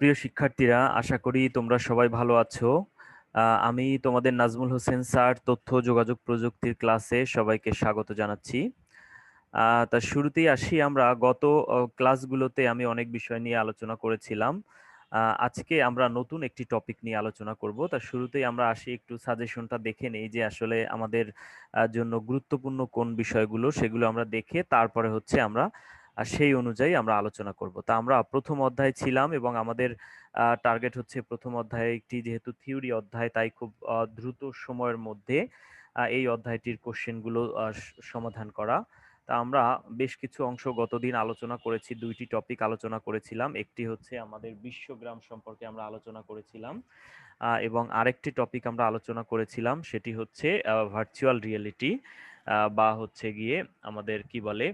প্রিয় শিক্ষার্থীরা, আশা করি তোমরা সবাই ভালো আছো। আমি তোমাদের নাজমুল হোসেন স্যার, তথ্য যোগাযোগ প্রযুক্তির ক্লাসে সবাইকে স্বাগত জানাচ্ছি। তা শুরুতেই আসি, আমরা গত ক্লাসগুলোতে আমি অনেক বিষয় নিয়ে আলোচনা করেছিলাম। আজকে আমরা নতুন একটি টপিক নিয়ে আলোচনা করব। তা শুরুতেই আমরা আসি, একটু সাজেশনটা দেখে নেই যে আসলে আমাদের জন্য গুরুত্বপূর্ণ কোন বিষয়গুলো, সেগুলো আমরা দেখে তারপরে হচ্ছে আমরা সেই অনুযায়ী আমরা আলোচনা করব। তা আমরা প্রথম অধ্যায় ছিলাম এবং আমাদের টার্গেট হচ্ছে প্রথম অধ্যায় একটি, যেহেতু থিওরি অধ্যায়, তাই খুব দ্রুত সময়ের মধ্যে এই অধ্যায়টির কোশ্চেনগুলো সমাধান করা। তা আমরা বেশ কিছু অংশ গতদিন আলোচনা করেছি, দুইটি টপিক আলোচনা করেছিলাম। একটি হচ্ছে আমাদের বিশ্বগ্রাম সম্পর্কে আমরা আলোচনা করেছিলাম, এবং আরেকটি টপিক আমরা আলোচনা করেছিলাম, সেটি হচ্ছে ভার্চুয়াল রিয়েলিটি, বা হচ্ছে গিয়ে আমাদের কি বলে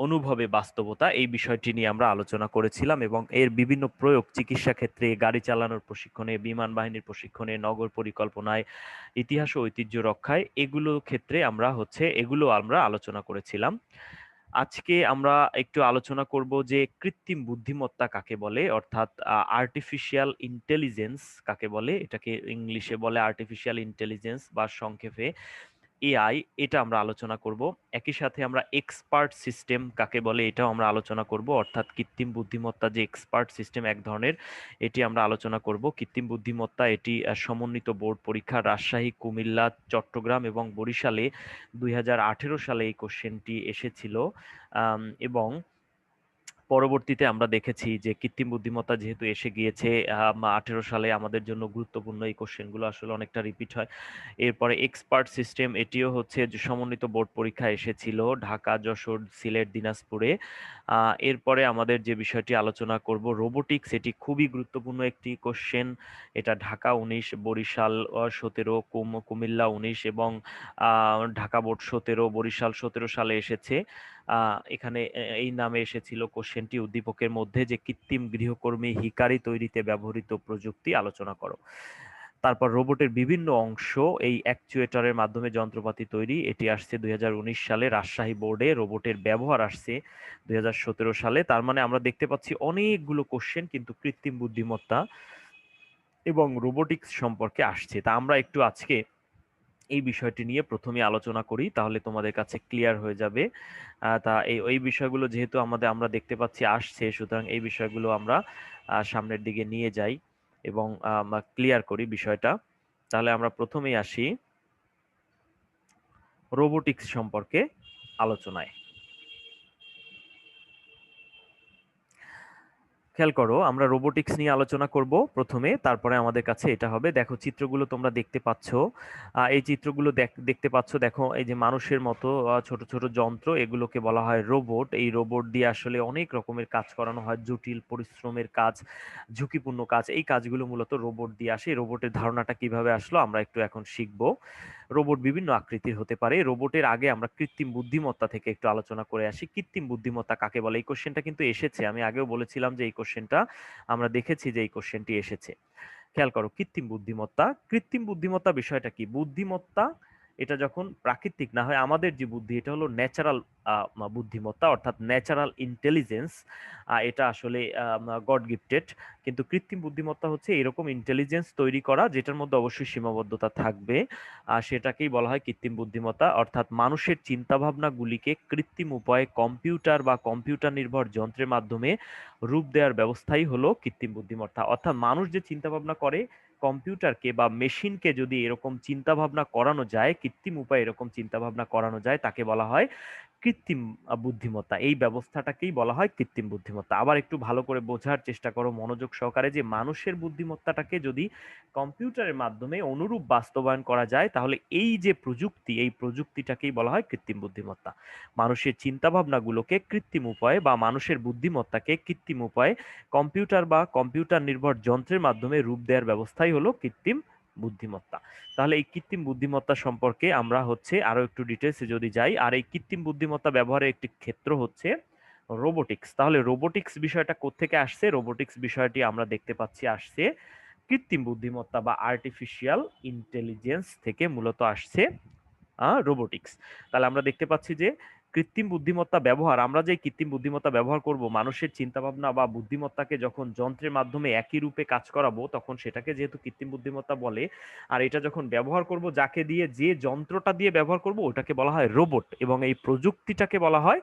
অনুভবে বাস্তবতা। এই বিষয়টি নিয়ে আমরা আলোচনা করেছিলাম এবং এর বিভিন্ন প্রয়োগ চিকিৎসা ক্ষেত্রে, গাড়ি চালানোর প্রশিক্ষণে, বিমান বাহিনীর প্রশিক্ষণে, নগর পরিকল্পনায়, ইতিহাস ও ঐতিহ্য রক্ষায়, এগুলো আমরা আলোচনা করেছিলাম। আজকে আমরা একটু আলোচনা করব যে কৃত্রিম বুদ্ধিমত্তা কাকে বলে, অর্থাৎ আর্টিফিশিয়াল ইন্টেলিজেন্স কাকে বলে। এটাকে ইংলিশে বলে আর্টিফিশিয়াল ইন্টেলিজেন্স, বা সংক্ষেপে এআই। এটা আমরা আলোচনা করব। একই সাথে আমরা এক্সপার্ট সিস্টেম কাকে বলে এটাও আমরা আলোচনা করব, অর্থাৎ কৃত্রিম বুদ্ধিমত্তা যে এক্সপার্ট সিস্টেম এক ধরনের, এটি আমরা আলোচনা করব। কৃত্রিম বুদ্ধিমত্তা এটি সমন্বিত বোর্ড পরীক্ষা রাজশাহী, কুমিল্লা, চট্টগ্রাম এবং বরিশালে 2018 সালে এই কোশ্চেনটি এসেছিল। এবং পরবর্তীতে আমরা দেখেছি যে কৃত্রিম বুদ্ধিমত্তা যেহেতু এসে গিয়েছে 18 সালে, আমাদের জন্য গুরুত্বপূর্ণ এই কোশ্চেনগুলো আসলে অনেকটা রিপিট হয়। এরপরে এক্সপার্ট সিস্টেম, এটিও হচ্ছে যে সমন্বিত বোর্ড পরীক্ষা এসেছিল ঢাকা, যশোর, সিলেট, দিনাজপুরে। এরপরে আমাদের যে বিষয়টি আলোচনা করব রোবোটিক্স, এটি খুবই গুরুত্বপূর্ণ একটি কোশ্চেন। এটা ঢাকা 19, বরিশাল 17, কুমিল্লা 19 এবং ঢাকা বোর্ড 17, বরিশাল 17 সালে এসেছে। এখানে এই নামে এসেছিল কোশ্চেনটি উদ্দীপকের মধ্যে, যে কৃত্রিম গৃহকর্মী হিকারি তৈরিতে ব্যবহৃত প্রযুক্তি আলোচনা করো। তারপর রোবটের বিভিন্ন অংশ, এই অ্যাকচুয়েটরের মাধ্যমে যন্ত্রপাতি তৈরি, এটি আসছে 2019 সালে। রাজশাহী বোর্ডে রোবটের ব্যবহার আসছে 2017 সালে। তার মানে আমরা দেখতে পাচ্ছি অনেকগুলো কোশ্চেন কিন্তু কৃত্রিম বুদ্ধিমত্তা এবং রোবোটিক্স সম্পর্কে আসছে। তা আমরা একটু আজকে এই বিষয়টি নিয়ে প্রথমে আলোচনা করি, তাহলে তোমাদের কাছে ক্লিয়ার হয়ে যাবে। তা এই বিষয়গুলো যেহেতু আমরা দেখতে পাচ্ছি আসছে, সুতরাং এই বিষয়গুলো আমরা সামনের দিকে নিয়ে যাই এবং ক্লিয়ার করি বিষয়টা। তাহলে আমরা প্রথমেই আসি রোবোটিক্স সম্পর্কে আলোচনায়। খেয়াল করো, আমরা রোবোটিক্স নিয়ে আলোচনা করব প্রথমে, তারপরে আমাদের কাছে এটা হবে। দেখো চিত্রগুলো তোমরা দেখতে পাচ্ছ, এই চিত্রগুলো দেখতে পাচ্ছ। দেখো এই যে মানুষের মতো ছোট ছোট যন্ত্র, এগুলোকে বলা হয় রোবট। এই রোবট দিয়ে আসলে অনেক রকমের কাজ করানো হয়, জটিল পরিশ্রমের কাজ, ঝুঁকিপূর্ণ কাজ। এই কাজগুলো মূলত রোবট দিয়ে আসে। রোবটের ধারণাটা কিভাবে আসলো আমরা একটু এখন শিখব। রোবট বিভিন্ন আকৃতির হতে পারে। রোবটের আগে আমরা কৃত্রিম বুদ্ধিমত্তা থেকে একটু আলোচনা করে আসি। কৃত্রিম বুদ্ধিমত্তা কাকে বলে, এই কোশ্চেনটা কিন্তু এসেছে, আমি আগেও বলেছিলাম যে এই কোশ্চেনটা আমরা দেখেছি যে এই কোশ্চেনটি এসেছে। খেয়াল করো, কৃত্রিম বুদ্ধিমত্তা। কৃত্রিম বুদ্ধিমত্তা বিষয়টা কি? বুদ্ধিমত্তা এটা যখন প্রাকৃতিক না হয়, আমাদের যে বুদ্ধি, এটা হলো ন্যাচারাল বুদ্ধিমত্তা, অর্থাৎ ন্যাচারাল ইন্টেলিজেন্স। এটা আসলে গড গিফটেড। কিন্তু কৃত্রিম বুদ্ধিমত্তা হচ্ছে এরকম ইন্টেলিজেন্স তৈরি করা যেটার মধ্যে অবশ্যই সীমাবদ্ধতা থাকবে। সেটাকেই বলা হয় কৃত্রিম বুদ্ধিমত্তা। অর্থাৎ মানুষের চিন্তাভাবনাগুলিকে কৃত্রিম উপায়ে কম্পিউটার বা কম্পিউটার নির্ভর যন্ত্রের মাধ্যমে রূপ দেওয়ার ব্যবস্থাই হলো কৃত্রিম বুদ্ধিমত্তা। অর্থাৎ মানুষ যে চিন্তা ভাবনা করে, কম্পিউটারকে বা মেশিনকে যদি এরকম চিন্তা ভাবনা করানো যায়, কৃত্রিম উপায়ে এরকম চিন্তা ভাবনা করানো যায়, তাকে বলা হয় কৃত্রিম বুদ্ধিমত্তা। এই ব্যবস্থাটাকেই বলা হয় কৃত্রিম বুদ্ধিমত্তা। আবার একটু ভালো করে বোঝার চেষ্টা করো মনোযোগ সহকারে, যে মানুষের বুদ্ধিমত্তাটাকে যদি কম্পিউটারের মাধ্যমে অনুরূপ বাস্তবায়ন করা যায়, তাহলে এই যে প্রযুক্তি, এই প্রযুক্তিটাকেই বলা হয় কৃত্রিম বুদ্ধিমত্তা। মানুষের চিন্তা ভাবনাগুলোকে কৃত্রিম উপায়ে বা মানুষের বুদ্ধিমত্তাকে কৃত্রিম উপায়ে কম্পিউটার বা কম্পিউটার নির্ভর যন্ত্রের মাধ্যমে রূপ দেওয়ার ব্যবস্থাই হলো কৃত্রিম বুদ্ধিমত্তা। তাহলে এই কৃত্রিম বুদ্ধিমত্তা সম্পর্কে আমরা হচ্ছে আরো একটু ডিটেলসে যদি যাই, আর এই কৃত্রিম বুদ্ধিমত্তা ব্যবহারের একটি ক্ষেত্র হচ্ছে রোবোটিক্স। তাহলে রোবোটিক্স বিষয়টা কোত্থেকে আসছে? রোবোটিক্স বিষয়টি আমরা দেখতে পাচ্ছি আসছে কৃত্রিম বুদ্ধিমত্তা বা আর্টিফিশিয়াল ইন্টেলিজেন্স থেকে মূলত আসছে রোবোটিক্স। তাহলে আমরা দেখতে পাচ্ছি যে কৃত্রিম বুদ্ধিমত্তা ব্যবহার, আমরা যে কৃত্রিম বুদ্ধিমত্তা ব্যবহার করব মানুষের চিন্তাভাবনা বা বুদ্ধিমত্তাকে যখন যন্ত্রের মাধ্যমে একই রূপে কাজ করাবো, তখন সেটাকে যেহেতু কৃত্রিম বুদ্ধিমত্তা বলে। আর এটা যখন ব্যবহার করব যাকে দিয়ে, যে যন্ত্রটা দিয়ে ব্যবহার করব ওটাকে বলা হয় রোবট, এবং এই প্রযুক্তিটাকে বলা হয়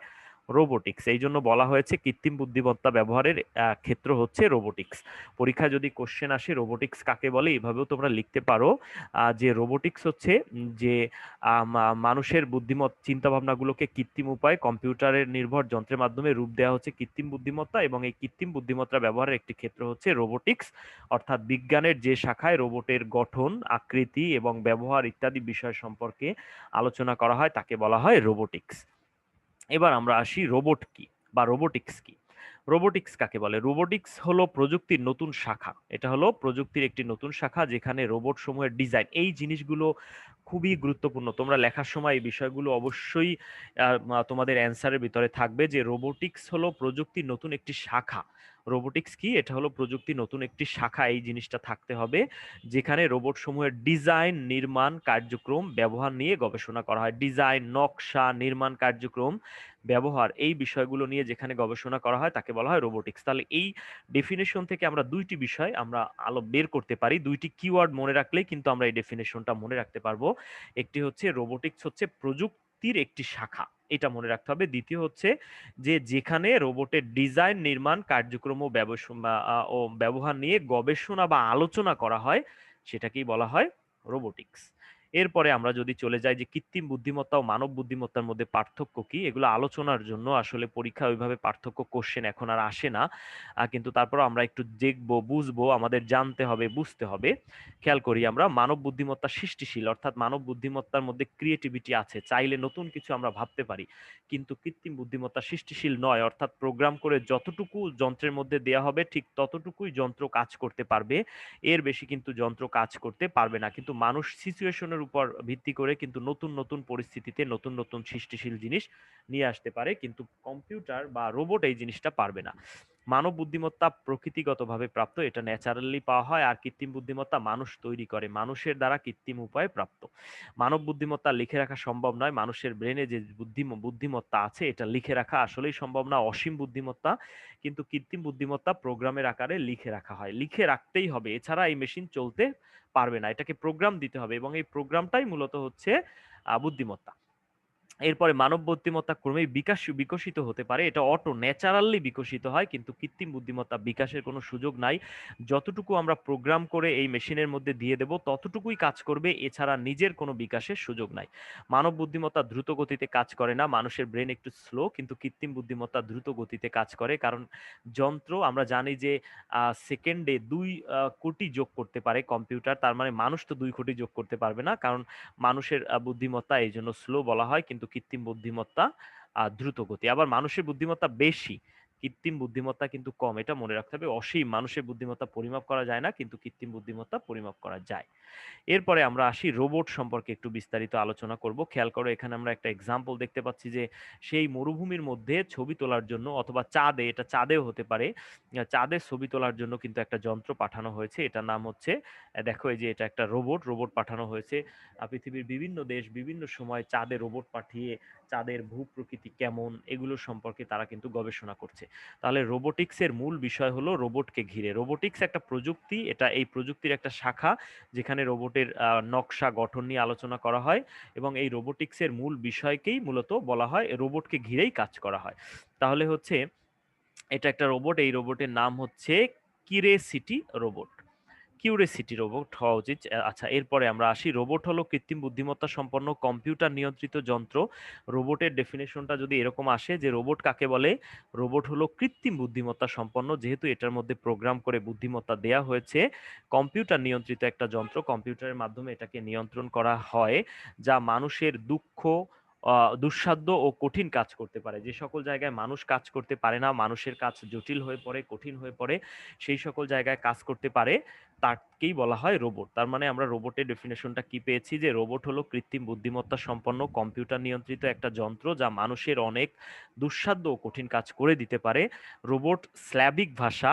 রোবোটিক্স। এই জন্য বলা হয়েছে কৃত্রিম বুদ্ধিমত্তা ব্যবহারের ক্ষেত্র হচ্ছে রোবোটিক্স। পরীক্ষায় যদি কোশ্চেন আসে রোবোটিক্স কাকে বলে, এইভাবেও তোমরা লিখতে পারো যে রোবোটিক্স হচ্ছে যে মানুষের বুদ্ধিমত চিন্তা ভাবনাগুলোকে কৃত্রিম উপায়ে কম্পিউটারের নির্ভর যন্ত্রের মাধ্যমে রূপ দেওয়া হচ্ছে কৃত্রিম বুদ্ধিমত্তা, এবং এই কৃত্রিম বুদ্ধিমত্তা ব্যবহারের একটি ক্ষেত্র হচ্ছে রোবোটিক্স। অর্থাৎ বিজ্ঞানের যে শাখায় রোবটের গঠন, আকৃতি এবং ব্যবহার ইত্যাদি বিষয় সম্পর্কে আলোচনা করা হয় তাকে বলা হয় রোবোটিক্স। এবার আমরা আসি রোবট কি বা রোবোটিক্স কি। রোবোটিক্স কাকে বলে? রোবোটিক্স হলো প্রযুক্তির নতুন শাখা। এটা হলো প্রযুক্তির একটি নতুন শাখা যেখানে রোবট সমূহের ডিজাইন, এই জিনিসগুলো খুবই গুরুত্বপূর্ণ। তোমরা লেখার সময় এই বিষয়গুলো অবশ্যই তোমাদের অ্যান্সারের ভিতরে থাকবে যে রোবোটিক্স হলো প্রযুক্তির নতুন একটি শাখা। রোবোটিক্স কি? এটা হলো প্রযুক্তির নতুন একটি শাখা, এই জিনিসটা থাকতে হবে, যেখানে রোবট সমূহের ডিজাইন, নির্মাণ, কার্যক্রম, ব্যবহার নিয়ে গবেষণা করা হয়। ডিজাইন, নকশা, নির্মাণ কার্যক্রম, ব্যবহার, এই বিষয়গুলো নিয়ে যেখানে গবেষণা করা হয় তাকে বলা হয় রোবোটিক্স। তাহলে এই ডেফিনেশন থেকে আমরা দুইটি বিষয় আমরা আলো বের করতে পারি, দুইটি কিওয়ার্ড মনে রাখলেই কিন্তু আমরা এই ডেফিনেশনটা মনে রাখতে পারবো। একটি হচ্ছে রোবোটিক্স হচ্ছে প্রযুক্তির একটি শাখা, এটা মনে রাখতে হবে। দ্বিতীয় হচ্ছে যে যেখানে রোবটের ডিজাইন, নির্মাণ, কার্যক্রম ও ব্যবহার নিয়ে গবেষণা বা আলোচনা করা হয়, সেটাকেই বলা হয় রোবোটিক্স। এরপরে আমরা যদি চলে যাই যে কৃত্রিম বুদ্ধিমত্তা ও মানব বুদ্ধিমত্তার মধ্যে পার্থক্য কি, এগুলো আলোচনার জন্য আসলে পরীক্ষা ওইভাবে পার্থক্য কোশ্চেন এখন আর আসে না, কিন্তু তারপরও আমরা একটু দেখবো, বুঝবো, আমাদের জানতে হবে, বুঝতে হবে। খেয়াল করি আমরা, মানব বুদ্ধিমত্তা সৃষ্টিশীল, অর্থাৎ মানব বুদ্ধিমত্তার মধ্যে ক্রিয়েটিভিটি আছে, চাইলে নতুন কিছু আমরা ভাবতে পারি। কিন্তু কৃত্রিম বুদ্ধিমত্তা সৃষ্টিশীল নয়, অর্থাৎ প্রোগ্রাম করে যতটুকু যন্ত্রের মধ্যে দেয়া হবে ঠিক ততটুকুই যন্ত্র কাজ করতে পারবে, এর বেশি কিন্তু যন্ত্র কাজ করতে পারবে না। কিন্তু মানুষ সিচুয়েশনের উপর ভিত্তি করে কিন্তু নতুন নতুন পরিস্থিতিতে নতুন নতুন সৃষ্টিশীল জিনিস নিয়ে আসতে পারে, কিন্তু কম্পিউটার বা রোবট এই জিনিসটা পারবে না। মানব বুদ্ধিমত্তা প্রকৃতিগতভাবে প্রাপ্ত, এটা ন্যাচারালি পাওয়া হয়। আর কৃত্রিম বুদ্ধিমত্তা মানুষ তৈরি করে, মানুষের দ্বারা কৃত্রিম উপায়ে প্রাপ্ত। মানব বুদ্ধিমত্তা লিখে রাখা সম্ভব নয়, মানুষের ব্রেনে যে বুদ্ধিমত্তা আছে এটা লিখে রাখা আসলেই সম্ভব না, অসীম বুদ্ধিমত্তা। কিন্তু কৃত্রিম বুদ্ধিমত্তা প্রোগ্রামের আকারে লিখে রাখা হয়, লিখে রাখতেই হবে, এছাড়া এই মেশিন চলতে পারবে না, এটাকে প্রোগ্রাম দিতে হবে, এবং এই প্রোগ্রামটাই মূলত হচ্ছে বুদ্ধিমত্তা। এরপরে মানব বুদ্ধিমত্তা ক্রমেই বিকশিত হতে পারে, এটা অটো ন্যাচারালি বিকশিত হয়, কিন্তু কৃত্রিম বুদ্ধিমত্তা বিকাশের কোনো সুযোগ নাই। যতটুকু আমরা প্রোগ্রাম করে এই মেশিনের মধ্যে দিয়ে দেব ততটুকুই কাজ করবে, এছাড়া নিজের কোনো বিকাশের সুযোগ নাই। মানব বুদ্ধিমত্তা দ্রুত গতিতে কাজ করে না, মানুষের ব্রেন একটু স্লো, কিন্তু কৃত্রিম বুদ্ধিমত্তা দ্রুত গতিতে কাজ করে, কারণ যন্ত্র, আমরা জানি যে সেকেন্ডে 2 কোটি যোগ করতে পারে কম্পিউটার, তার মানে মানুষ তো 2 কোটি যোগ করতে পারবে না, কারণ মানুষের বুদ্ধিমত্তা এই জন্য স্লো বলা হয়, কিন্তু কৃত্রিম বুদ্ধিমত্তা দ্রুত গতি। আবার মানুষের বুদ্ধিমত্তা বেশি, কৃত্রিম বুদ্ধিমত্তা কিন্তু কম, এটা মনে রাখতে হবে। অসীম, মানুষের বুদ্ধিমত্তা পরিমাপ করা যায় না, কিন্তু কৃত্রিম বুদ্ধিমত্তা পরিমাপ করা যায়। এরপরে আমরা আসি রোবট সম্পর্কে একটু বিস্তারিত আলোচনা করব। খেয়াল করো, এখানে আমরা একটা এক্সাম্পল দেখতে পাচ্ছি যে সেই মরুভূমির মধ্যে ছবি তোলার জন্য, অথবা চাঁদে, এটা চাঁদেও হতে পারে, চাঁদে ছবি তোলার জন্য কিন্তু একটা যন্ত্র পাঠানো হয়েছে, এটার নাম হচ্ছে দেখো এই যে এটা একটা রোবট, রোবট পাঠানো হয়েছে। পৃথিবীর বিভিন্ন দেশ বিভিন্ন সময় চাঁদে রোবট পাঠিয়ে চাঁদের ভূপ্রকৃতি কেমন এগুলো সম্পর্কে তারা কিন্তু গবেষণা করছে। তাহলে রোবোটিক্সের মূল বিষয় হলো রোবটকে ঘিরে। রোবোটিক্স একটা প্রযুক্তি, এটা এই প্রযুক্তির একটা শাখা যেখানে রোবটের নকশা, গঠন নিয়ে আলোচনা করা হয়, এবং এই রোবোটিক্সের মূল বিষয়কেই মূলত বলা হয় রোবটকে ঘিরেই কাজ করা হয়। তাহলে হচ্ছে এটা একটা রোবট, এই রোবটের নাম হচ্ছে কিউরিওসিটি রোবট। কিউরিওসিটি রোবট হওয়া উচিত। আচ্ছা, এরপরে আমরা আসি, রোবট হলো কৃত্রিম বুদ্ধিমত্তা সম্পন্ন কম্পিউটার নিয়ন্ত্রিত যন্ত্র। রোবটের ডেফিনেশনটা যদি এরকম আসে যে রোবট কাকে বলে, রোবট হলো কৃত্রিম বুদ্ধিমত্তা সম্পন্ন, যেহেতু এটার মধ্যে প্রোগ্রাম করে বুদ্ধিমত্তা দেয়া হয়েছে, কম্পিউটার নিয়ন্ত্রিত একটা যন্ত্র, কম্পিউটারের মাধ্যমে এটাকে নিয়ন্ত্রণ করা হয়, যা মানুষের দুঃখ, দুঃসাধ্য ও কঠিন কাজ করতে পারে। যে সকল জায়গায় মানুষ কাজ করতে পারে না, মানুষের কাজ জটিল হয়ে পড়ে, কঠিন হয়ে পড়ে, সেই সকল জায়গায় কাজ করতে পারে, তাকেই বলা হয় রোবট। তার মানে আমরা রোবটের ডেফিনেশনটা কি পেয়েছি, যে রোবট হলো কৃত্রিম বুদ্ধিমত্তা সম্পন্ন কম্পিউটার নিয়ন্ত্রিত একটা যন্ত্র যা মানুষের অনেক দুঃসাধ্য ও কঠিন কাজ করে দিতে পারে। রোবট স্ল্যাভিক ভাষা,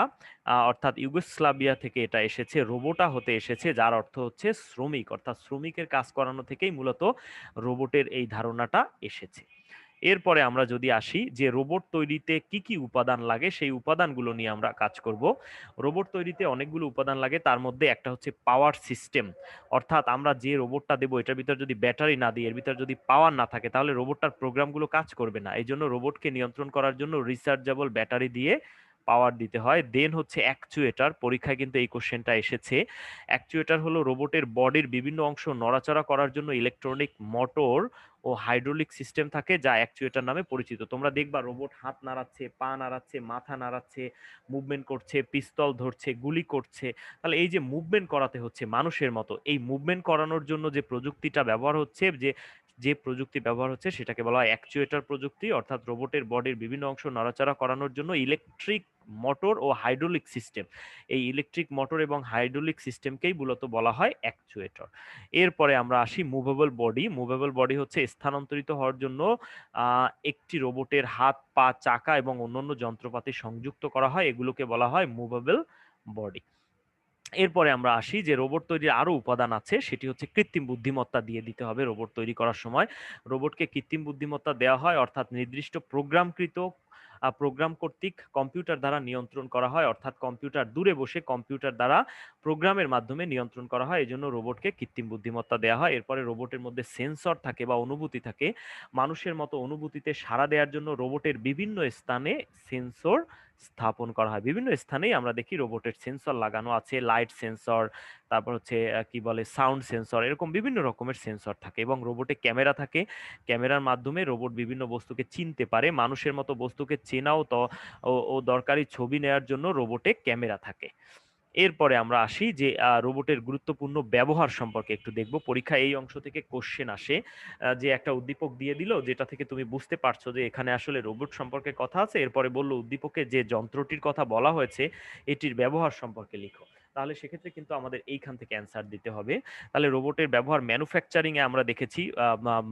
অর্থাৎ ইউগোস্লাভিয়া থেকে এটা এসেছে, রোবোটা হতে এসেছে, যার অর্থ হচ্ছে শ্রমিক, অর্থাৎ শ্রমিকের কাজ করানো থেকেই মূলত রোবটের এই ধারণাটা এসেছে। এরপরে আমরা যদি আসি যে রোবট তৈরিতে কি কি উপাদান লাগে সেই উপাদানগুলো নিয়ে আমরা কাজ করব। রোবট তৈরিতে অনেকগুলো উপাদান লাগে, তার মধ্যে একটা হচ্ছে পাওয়ার সিস্টেম। অর্থাৎ আমরা যে রোবটটা দেবো এটার ভিতর যদি ব্যাটারি না দিই, এর ভিতর যদি পাওয়ার না থাকে, তাহলে রোবটটার প্রোগ্রামগুলো কাজ করবে না। এই জন্য রোবটকে নিয়ন্ত্রণ করার জন্য রিচার্জেবল ব্যাটারি দিয়ে পাওয়ার দিতে হয়। দেন হচ্ছে অ্যাকচুয়েটর, পরীক্ষায় কিন্তু এই কোশ্চেনটা এসেছে। অ্যাকচুয়েটর হলো রোবটের বডির বিভিন্ন অংশ নড়াচড়া করার জন্য ইলেকট্রনিক মোটর ও হাইড্রোলিক সিস্টেম থাকে, যা অ্যাকচুয়েটর নামে পরিচিত। তোমরা দেখবা রোবট হাত নাড়াচ্ছে, পা নাড়াচ্ছে, মাথা নাড়াচ্ছে, মুভমেন্ট করছে, পিস্তল ধরছে, গুলি করছে। তাহলে এই যে মুভমেন্ট করাতে হচ্ছে মানুষের মতো, এই মুভমেন্ট করানোর জন্য যে প্রযুক্তিটা ব্যবহার হচ্ছে, যে যে প্রযুক্তি ব্যবহার হচ্ছে সেটাকে বলা হয় অ্যাকচুয়েটর প্রযুক্তি। অর্থাৎ রোবটের বডির বিভিন্ন অংশ নড়াচড়া করানোর জন্য ইলেকট্রিক মোটর ও হাইড্রোলিক সিস্টেম, এই ইলেকট্রিক মোটর এবং হাইড্রোলিক সিস্টেমকেই মূলত বলা হয় অ্যাকচুয়েটর। এরপরে আমরা আসি মুভেবল বডি। মুভেবল বডি হচ্ছে স্থানান্তরিত হওয়ার জন্য একটি রোবটের হাত, পা, চাকা এবং অন্যান্য যন্ত্রপাতি সংযুক্ত করা হয়, এগুলোকে বলা হয় মুভেবল বডি। এরপরে আমরা আসি যে রোবট তৈরির আরো উপাদান আছে, সেটি হচ্ছে কৃত্রিম বুদ্ধিমত্তা দিয়ে দিতে হবে রোবট তৈরি করার সময়। রোবটকে কৃত্রিম বুদ্ধিমত্তা দেওয়া হয়, অর্থাৎ নির্দিষ্ট প্রোগ্রামকৃত প্রোগ্রাম কর্তৃক কম্পিউটার দ্বারা নিয়ন্ত্রণ করা হয়, অর্থাৎ কম্পিউটার দূরে বসে কম্পিউটার দ্বারা প্রোগ্রামের মাধ্যমে নিয়ন্ত্রণ করা হয়, এই জন্য রোবটকে কৃত্রিম বুদ্ধিমত্তা দেওয়া হয়। এরপরে রোবটের মধ্যে সেন্সর থাকে বা অনুভূতি থাকে। মানুষের মতো অনুভূতিতে সাড়া দেওয়ার জন্য রোবটের বিভিন্ন স্থানে সেন্সর স্থাপন করা হয়। বিভিন্ন স্থানেই আমরা দেখি রোবটের সেন্সর লাগানো আছে, লাইট সেন্সর, তারপর হচ্ছে কি বলে সাউন্ড সেন্সর, এরকম বিভিন্ন রকমের সেন্সর থাকে। এবং রোবটে ক্যামেরা থাকে, ক্যামেরার মাধ্যমে রোবট বিভিন্ন বস্তুকে চিনতে পারে। মানুষের মতো বস্তুকে চেনাও তো ও দরকারি ছবি নেওয়ার জন্য রোবটে ক্যামেরা থাকে। এরপরে আমরা আসি যে রোবটের গুরুত্বপূর্ণ ব্যবহার সম্পর্কে একটু দেখব। পরীক্ষায় এই অংশ থেকে কোশ্চেন আসে, যে একটা উদ্দীপক দিয়ে দিল যেটা থেকে তুমি বুঝতে পারছো যে এখানে আসলে রোবট সম্পর্কে কথা আছে। এরপরে বলল উদ্দীপকে যে যন্ত্রটির কথা বলা হয়েছে এটির ব্যবহার সম্পর্কে লিখো। তাহলে সেক্ষেত্রে কিন্তু আমাদের এইখান থেকে অ্যান্সার দিতে হবে। তাহলে রোবটের ব্যবহার ম্যানুফ্যাকচারিং এ আমরা দেখেছি,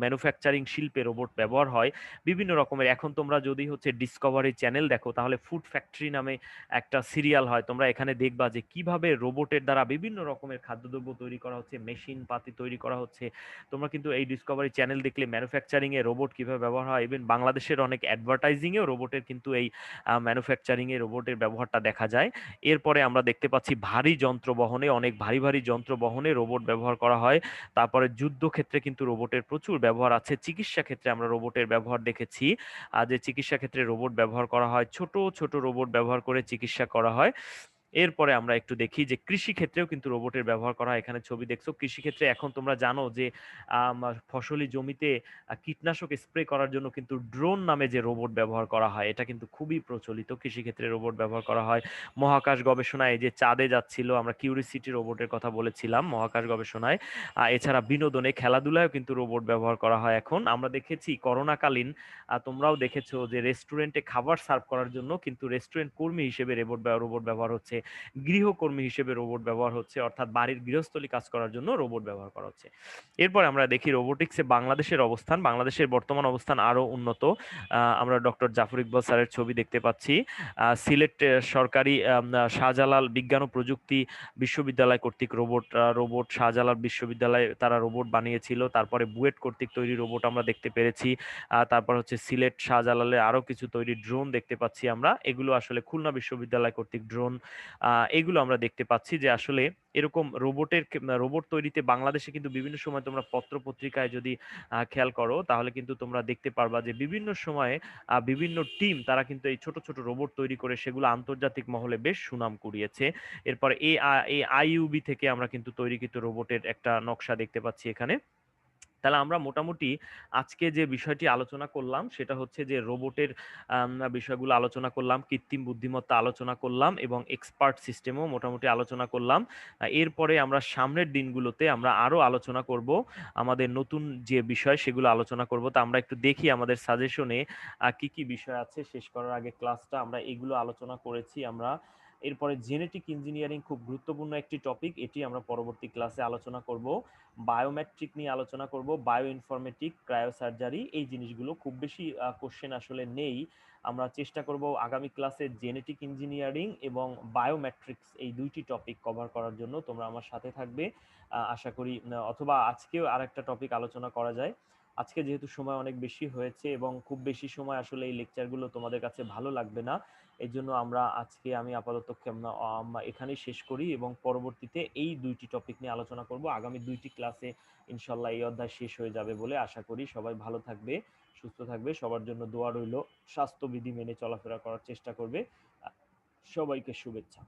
ম্যানুফ্যাকচারিং শিল্পে রোবট ব্যবহার হয় বিভিন্ন রকমের। এখন তোমরা যদি হচ্ছে ডিসকভারি চ্যানেল দেখো, তাহলে ফুড ফ্যাক্টরি নামে একটা সিরিয়াল হয়, তোমরা এখানে দেখবা যে কিভাবে রোবটের দ্বারা বিভিন্ন রকমের খাদ্যদ্রব্য তৈরি করা হচ্ছে, মেশিন পাতি তৈরি করা হচ্ছে। তোমরা কিন্তু এই ডিসকভারি চ্যানেল দেখলে ম্যানুফ্যাকচারিং এ রোবট কিভাবে ব্যবহার হয়, ইভেন বাংলাদেশের অনেক অ্যাডভার্টাইজিং এও রোবটের কিন্তু এই ম্যানুফ্যাকচারিং এ রোবটের ব্যবহারটা দেখা যায়। এরপরে আমরা দেখতে পাচ্ছি ভারী যন্ত্র বহনে, অনেক ভারী ভারী যন্ত্র বহনে রোবট ব্যবহার করা হয়। তারপরে যুদ্ধক্ষেত্রে কিন্তু রোবটের প্রচুর ব্যবহার আছে। চিকিৎসা ক্ষেত্রে আমরা রোবটের ব্যবহার দেখেছি, যে চিকিৎসা ক্ষেত্রে রোবট ব্যবহার করা হয়, ছোট ছোট রোবট ব্যবহার করে চিকিৎসা করা হয়। এরপরে আমরা একটু দেখি যে কৃষি ক্ষেত্রেও কিন্তু রোবটের ব্যবহার করা হয়। এখানে ছবি দেখছো, কৃষি ক্ষেত্রে এখন তোমরা জানো যে ফসলি জমিতে কীটনাশক স্প্রে করার জন্য কিন্তু ড্রোন নামে যে রোবট ব্যবহার করা হয়, এটা কিন্তু খুবই প্রচলিত। কৃষি ক্ষেত্রে রোবট ব্যবহার করা হয়। মহাকাশ গবেষণায়, এই যে চাঁদে যাচ্ছিল, আমরা কিউরিসিটি রোবটের কথা বলেছিলাম মহাকাশ গবেষণায়। এছাড়া বিনোদনে, খেলাধুলায়ও কিন্তু রোবট ব্যবহার করা হয়। এখন আমরা দেখেছি করোনাকালীন, তোমরাও দেখেছো যে রেস্টুরেন্টে খাবার সার্ভ করার জন্য কিন্তু রেস্টুরেন্ট কর্মী হিসেবে রোবট ব্যবহার হচ্ছে, গৃহকর্মী হিসেবে রোবট ব্যবহার হচ্ছে, অর্থাৎ বাড়ির গৃহস্থলী কাজ করার জন্য রোবট ব্যবহার করা হচ্ছে। এরপর আমরা দেখি রোবোটিক্সে বাংলাদেশের অবস্থান। বাংলাদেশের বর্তমান অবস্থান আরো উন্নত। আমরা ডক্টর জাফর ইকবাল স্যারের ছবি দেখতে পাচ্ছি। সিলেট সরকারি শাহজালাল বিজ্ঞান ও প্রযুক্তি বিশ্ববিদ্যালয় কর্তৃক রোবট শাহজালাল বিশ্ববিদ্যালয়ে তারা রোবট বানিয়েছিল। তারপরে বুয়েট কর্তৃক তৈরি রোবট আমরা দেখতে পেরেছি। তারপর হচ্ছে সিলেট শাহজালালে আরো কিছু তৈরি ড্রোন দেখতে পাচ্ছি আমরা, এগুলো আসলে খুলনা বিশ্ববিদ্যালয় কর্তৃক ড্রোন। এগুলো আমরা দেখতে পাচ্ছি যে আসলে এরকম রোবট তৈরিতে বাংলাদেশে কিন্তু বিভিন্ন সময় তোমরা পত্র পত্রিকায় যদি খেয়াল করো, তাহলে কিন্তু তোমরা দেখতে পারবা যে বিভিন্ন সময়ে বিভিন্ন টিম তারা কিন্তু এই ছোট ছোট রোবট তৈরি করে সেগুলো আন্তর্জাতিক মহলে বেশ সুনাম কুড়িয়েছে। এরপরে এই আইইউবি থেকে আমরা কিন্তু তৈরিকৃত রোবটের একটা নকশা দেখতে পাচ্ছি এখানে। তাহলে আমরা মোটামুটি আজকে যে বিষয়টি আলোচনা করলাম সেটা হচ্ছে যে রোবটের বিষয়গুলো আলোচনা করলাম, কৃত্রিম বুদ্ধিমত্তা আলোচনা করলাম এবং এক্সপার্ট সিস্টেমও মোটামুটি আলোচনা করলাম। এরপরে আমরা সামনের দিনগুলোতে আমরা আরো আলোচনা করব, আমাদের নতুন যে বিষয় সেগুলো আলোচনা করব। তা আমরা একটু দেখি আমাদের সাজেশনে কি কি বিষয় আছে। শেষ করার আগে ক্লাসটা আমরা এগুলো আলোচনা করেছি আমরা। এরপরে জেনেটিক ইঞ্জিনিয়ারিং খুব গুরুত্বপূর্ণ একটি টপিক, এটি আমরা পরবর্তী ক্লাসে আলোচনা করব। বায়োমেট্রিক নিয়ে আলোচনা করব, বায়ো ইনফরমেটিক, ক্রায়োসার্জারি, এই জিনিসগুলো খুব বেশি কোশ্চেন আসলে নেই। আমরা চেষ্টা করব আগামী ক্লাসে জেনেটিক ইঞ্জিনিয়ারিং এবং বায়োমেট্রিক্স এই দুইটি টপিক কভার করার জন্য। তোমরা আমার সাথে থাকবে আশা করি, অথবা আজকেও আরেকটা টপিক আলোচনা করা যায়। আজকে যেহেতু সময় অনেক বেশি হয়েছে এবং খুব বেশি সময় আসলে এই লেকচারগুলো তোমাদের কাছে ভালো লাগবে না, এই জন্য আমি আপাতত এখানেই শেষ করি এবং পরবর্তীতে এই 2টি টপিক নিয়ে আলোচনা করব। আগামী 2টি ক্লাসে ইনশাল্লাহ এই অধ্যায় শেষ হয়ে যাবে বলে আশা করি। সবাই ভালো থাকবে, সুস্থ থাকবে, সবার জন্য দোয়া রইল। স্বাস্থ্যবিধি মেনে চলাফেরা করার চেষ্টা করবে। সবাইকে শুভেচ্ছা।